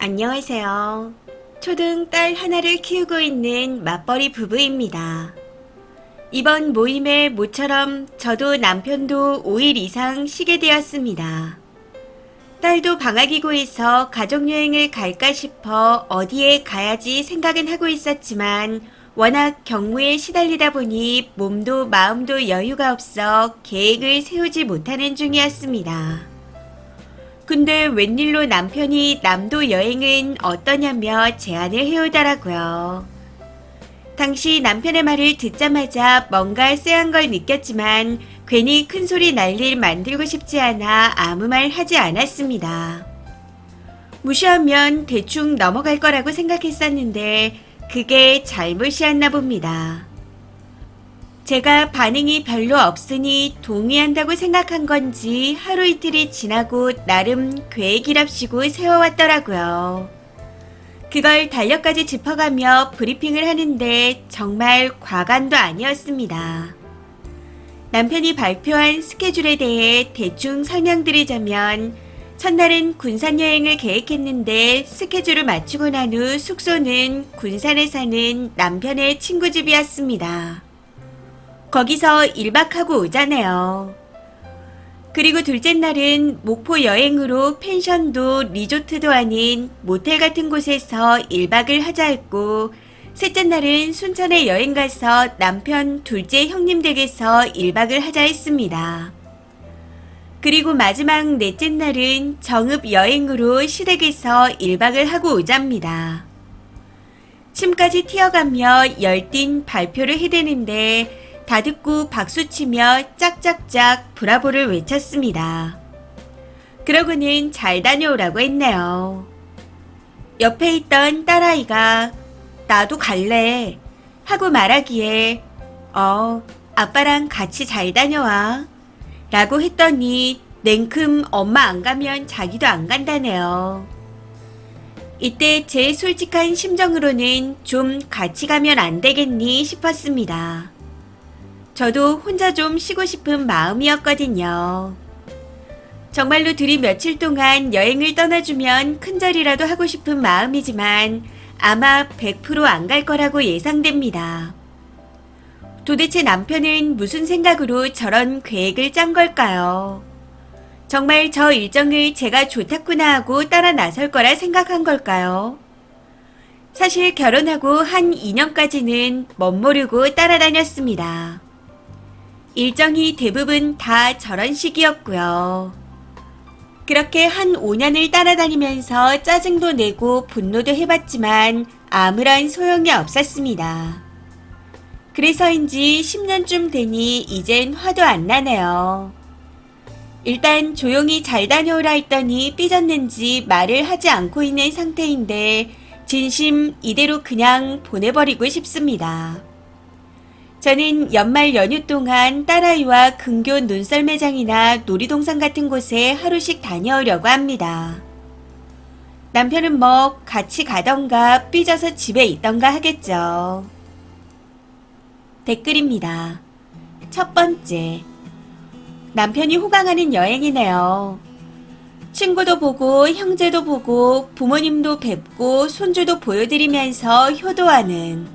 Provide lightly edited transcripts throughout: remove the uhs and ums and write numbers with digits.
안녕하세요. 초등 딸 하나를 키우고 있는 맞벌이 부부입니다. 이번 모임에 모처럼 저도 남편도 5일 이상 쉬게 되었습니다. 딸도 방학이고 해서 가족여행을 갈까 싶어 어디에 가야지 생각은 하고 있었지만 워낙 경무에 시달리다 보니 몸도 마음도 여유가 없어 계획을 세우지 못하는 중이었습니다. 근데 웬일로 남편이 남도 여행은 어떠냐며 제안을 해오더라고요. 당시 남편의 말을 듣자마자 뭔가 쎄한 걸 느꼈지만 괜히 큰 소리 날 일 만들고 싶지 않아 아무 말 하지 않았습니다. 무시하면 대충 넘어갈 거라고 생각했었는데 그게 잘못이었나 봅니다. 제가 반응이 별로 없으니 동의한다고 생각한 건지 하루 이틀이 지나고 나름 계획이랍시고 세워왔더라고요. 그걸 달력까지 짚어가며 브리핑을 하는데 정말 과간도 아니었습니다. 남편이 발표한 스케줄에 대해 대충 설명드리자면 첫날은 군산 여행을 계획했는데 스케줄을 맞추고 난 후 숙소는 군산에 사는 남편의 친구 집이었습니다. 거기서 1박하고 오자네요. 그리고 둘째 날은 목포 여행으로 펜션도 리조트도 아닌 모텔 같은 곳에서 1박을 하자 했고 셋째 날은 순천에 여행 가서 남편 둘째 형님 댁에서 1박을 하자 했습니다. 그리고 마지막 넷째 날은 정읍 여행으로 시댁에서 1박을 하고 오자입니다. 침까지 튀어가며 열띤 발표를 해대는데 다 듣고 박수치며 짝짝짝 브라보를 외쳤습니다. 그러고는 잘 다녀오라고 했네요. 옆에 있던 딸아이가 나도 갈래 하고 말하기에 아빠랑 같이 잘 다녀와 라고 했더니 냉큼 엄마 안 가면 자기도 안 간다네요. 이때 제 솔직한 심정으로는 좀 같이 가면 안 되겠니 싶었습니다. 저도 혼자 좀 쉬고 싶은 마음이었거든요. 정말로 둘이 며칠 동안 여행을 떠나주면 큰절이라도 하고 싶은 마음이지만 아마 100% 안 갈 거라고 예상됩니다. 도대체 남편은 무슨 생각으로 저런 계획을 짠 걸까요? 정말 저 일정을 제가 좋다구나 하고 따라 나설 거라 생각한 걸까요? 사실 결혼하고 한 2년까지는 멋모르고 따라다녔습니다. 일정이 대부분 다 저런 식이었고요. 그렇게 한 5년을 따라다니면서 짜증도 내고 분노도 해봤지만 아무런 소용이 없었습니다. 그래서인지 10년쯤 되니 이젠 화도 안 나네요. 일단 조용히 잘 다녀오라 했더니 삐졌는지 말을 하지 않고 있는 상태인데 진심 이대로 그냥 보내버리고 싶습니다. 저는 연말 연휴 동안 딸아이와 근교 눈썰매장이나 놀이동산 같은 곳에 하루씩 다녀오려고 합니다. 남편은 뭐 같이 가던가 삐져서 집에 있던가 하겠죠. 댓글입니다. 첫 번째, 남편이 호강하는 여행이네요. 친구도 보고 형제도 보고 부모님도 뵙고 손주도 보여드리면서 효도하는.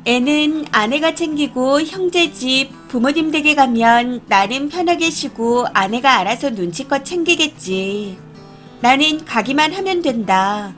애는 아내가 챙기고 형제 집, 부모님 댁에 가면 나는 편하게 쉬고 아내가 알아서 눈치껏 챙기겠지. 나는 가기만 하면 된다.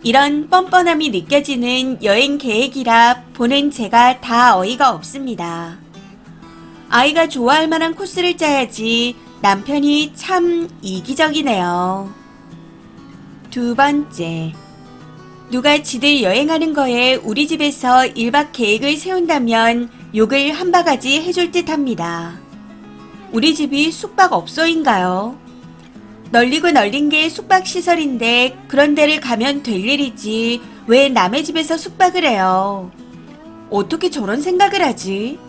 이런 뻔뻔함이 느껴지는 여행 계획이라 보는 제가 다 어이가 없습니다. 아이가 좋아할 만한 코스를 짜야지 남편이 참 이기적이네요. 두 번째, 누가 지들 여행하는 거에 우리 집에서 1박 계획을 세운다면 욕을 한 바가지 해줄 듯 합니다. 우리 집이 숙박업소인가요? 널리고 널린 게 숙박시설인데 그런 데를 가면 될 일이지 왜 남의 집에서 숙박을 해요? 어떻게 저런 생각을 하지?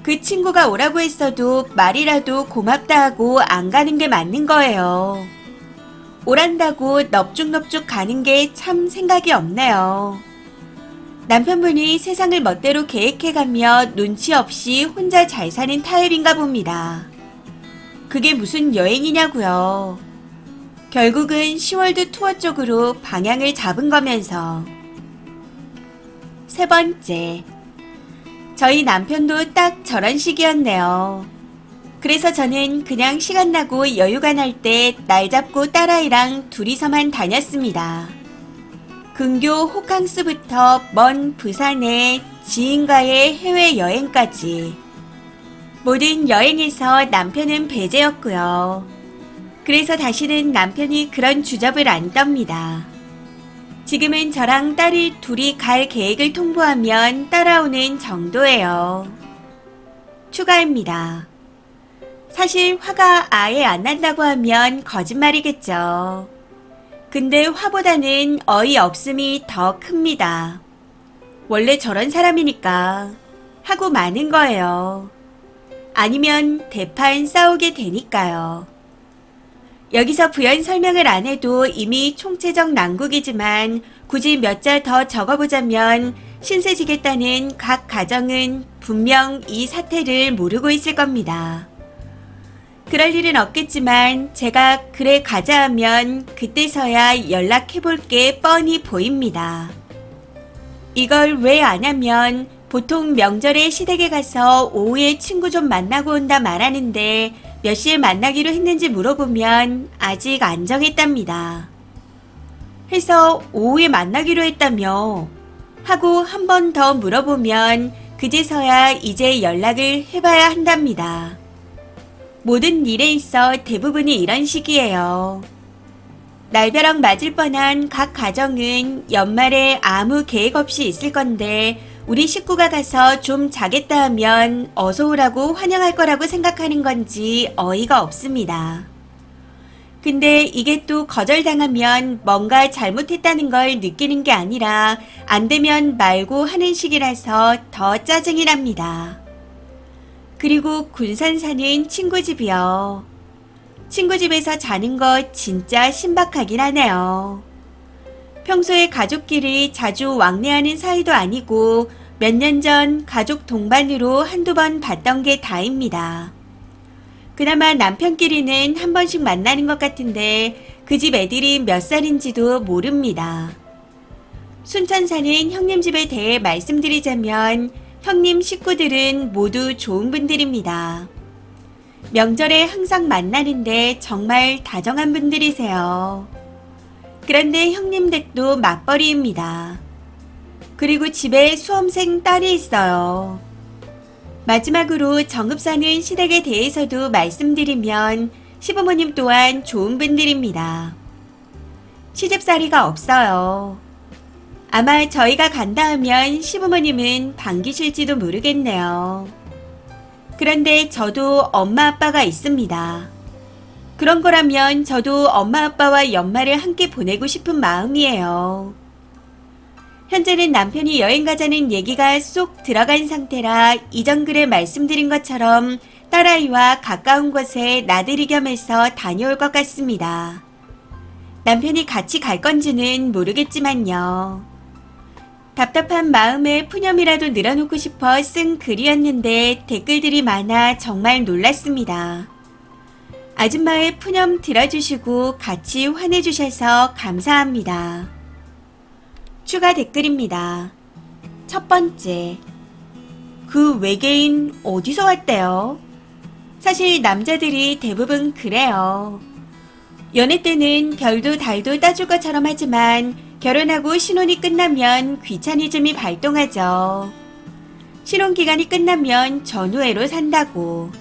그 친구가 오라고 했어도 말이라도 고맙다 하고 안 가는 게 맞는 거예요. 오란다고 넙죽넙죽 가는 게 참 생각이 없네요. 남편분이 세상을 멋대로 계획해가며 눈치 없이 혼자 잘 사는 타입인가 봅니다. 그게 무슨 여행이냐고요. 결국은 시월드 투어 쪽으로 방향을 잡은 거면서. 세 번째, 저희 남편도 딱 저런 식이었네요. 그래서 저는 그냥 시간 나고 여유가 날 때 날 잡고 딸아이랑 둘이서만 다녔습니다. 근교 호캉스부터 먼 부산에 지인과의 해외여행까지. 모든 여행에서 남편은 배제였고요. 그래서 다시는 남편이 그런 주접을 안 떱니다. 지금은 저랑 딸이 둘이 갈 계획을 통보하면 따라오는 정도예요. 추가입니다. 사실 화가 아예 안 난다고 하면 거짓말이겠죠. 근데 화보다는 어이없음이 더 큽니다. 원래 저런 사람이니까 하고 마는 거예요. 아니면 대판 싸우게 되니까요. 여기서 부연 설명을 안 해도 이미 총체적 난국이지만 굳이 몇 자 더 적어보자면 신세지겠다는 각 가정은 분명 이 사태를 모르고 있을 겁니다. 그럴 일은 없겠지만 제가 그래 가자 하면 그때서야 연락해볼 게 뻔히 보입니다. 이걸 왜 안 하면 보통 명절에 시댁에 가서 오후에 친구 좀 만나고 온다 말하는데 몇 시에 만나기로 했는지 물어보면 아직 안 정했답니다. 해서 오후에 만나기로 했다며 하고 한 번 더 물어보면 그제서야 이제 연락을 해봐야 한답니다. 모든 일에 있어 대부분이 이런 식이에요. 날벼락 맞을 뻔한 각 가정은 연말에 아무 계획 없이 있을 건데 우리 식구가 가서 좀 자겠다 하면 어서 오라고 환영할 거라고 생각하는 건지 어이가 없습니다. 근데 이게 또 거절당하면 뭔가 잘못했다는 걸 느끼는 게 아니라 안 되면 말고 하는 식이라서 더 짜증이 납니다. 그리고 군산 사는 친구 집이요. 친구 집에서 자는 거 진짜 신박하긴 하네요. 평소에 가족끼리 자주 왕래하는 사이도 아니고 몇 년 전 가족 동반으로 한두 번 봤던 게 다입니다. 그나마 남편끼리는 한 번씩 만나는 것 같은데 그 집 애들이 몇 살인지도 모릅니다. 순천 사는 형님 집에 대해 말씀드리자면 형님 식구들은 모두 좋은 분들입니다. 명절에 항상 만나는데 정말 다정한 분들이세요. 그런데 형님 댁도 맞벌이입니다. 그리고 집에 수험생 딸이 있어요. 마지막으로 정읍 사는 시댁에 대해서도 말씀드리면 시부모님 또한 좋은 분들입니다. 시집살이가 없어요. 아마 저희가 간다 하면 시부모님은 반기실지도 모르겠네요. 그런데 저도 엄마 아빠가 있습니다. 그런 거라면 저도 엄마 아빠와 연말을 함께 보내고 싶은 마음이에요. 현재는 남편이 여행 가자는 얘기가 쏙 들어간 상태라 이전 글에 말씀드린 것처럼 딸아이와 가까운 곳에 나들이 겸해서 다녀올 것 같습니다. 남편이 같이 갈 건지는 모르겠지만요. 답답한 마음에 푸념이라도 늘어놓고 싶어 쓴 글이었는데 댓글들이 많아 정말 놀랐습니다. 아줌마의 푸념 들어주시고 같이 환해주셔서 감사합니다. 추가 댓글입니다. 첫 번째, 그 외계인 어디서 왔대요? 사실 남자들이 대부분 그래요. 연애 때는 별도 달도 따줄 것처럼 하지만 결혼하고 신혼이 끝나면 귀차니즘이 발동하죠. 신혼기간이 끝나면 전우애로 산다고.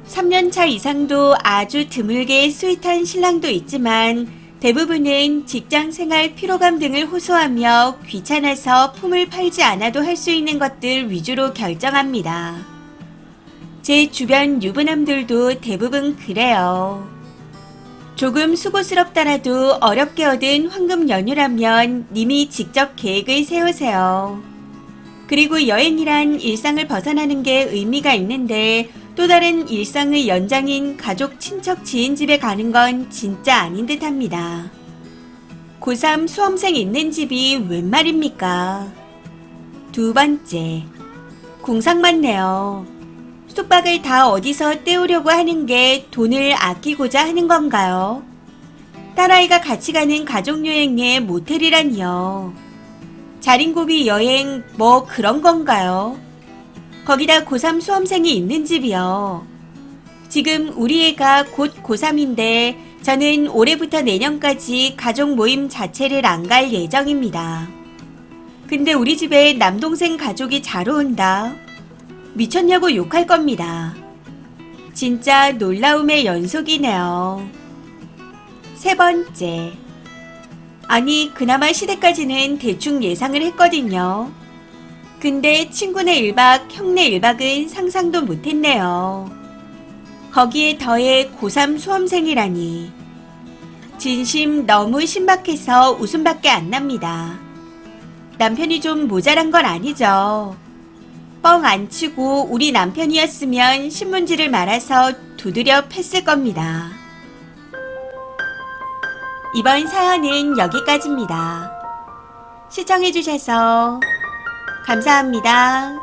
3년차 이상도 아주 드물게 스윗한 신랑도 있지만 대부분은 직장생활 피로감 등을 호소하며 귀찮아서 품을 팔지 않아도 할 수 있는 것들 위주로 결정합니다. 제 주변 유부남들도 대부분 그래요. 조금 수고스럽더라도 어렵게 얻은 황금 연휴라면 님이 직접 계획을 세우세요. 그리고 여행이란 일상을 벗어나는 게 의미가 있는데 또 다른 일상의 연장인 가족, 친척, 지인 집에 가는 건 진짜 아닌 듯 합니다. 고3 수험생 있는 집이 웬 말입니까? 두 번째, 궁상 많네요. 숙박을 다 어디서 때우려고 하는 게 돈을 아끼고자 하는 건가요? 딸아이가 같이 가는 가족여행에 모텔이라니요. 자린고비 여행 뭐 그런 건가요? 거기다 고3 수험생이 있는 집이요. 지금 우리 애가 곧 고3인데 저는 올해부터 내년까지 가족 모임 자체를 안 갈 예정입니다. 근데 우리 집에 남동생 가족이 자러 온다. 미쳤냐고 욕할 겁니다. 진짜 놀라움의 연속이네요. 세 번째. 아니, 그나마 시댁까지는 대충 예상을 했거든요. 근데 친구네 1박, 형네 1박은 상상도 못했네요. 거기에 더해 고3 수험생이라니. 진심 너무 신박해서 웃음밖에 안 납니다. 남편이 좀 모자란 건 아니죠. 뻥 안 치고 우리 남편이었으면 신문지를 말아서 두드려 팼을 겁니다. 이번 사연은 여기까지입니다. 시청해주셔서 감사합니다.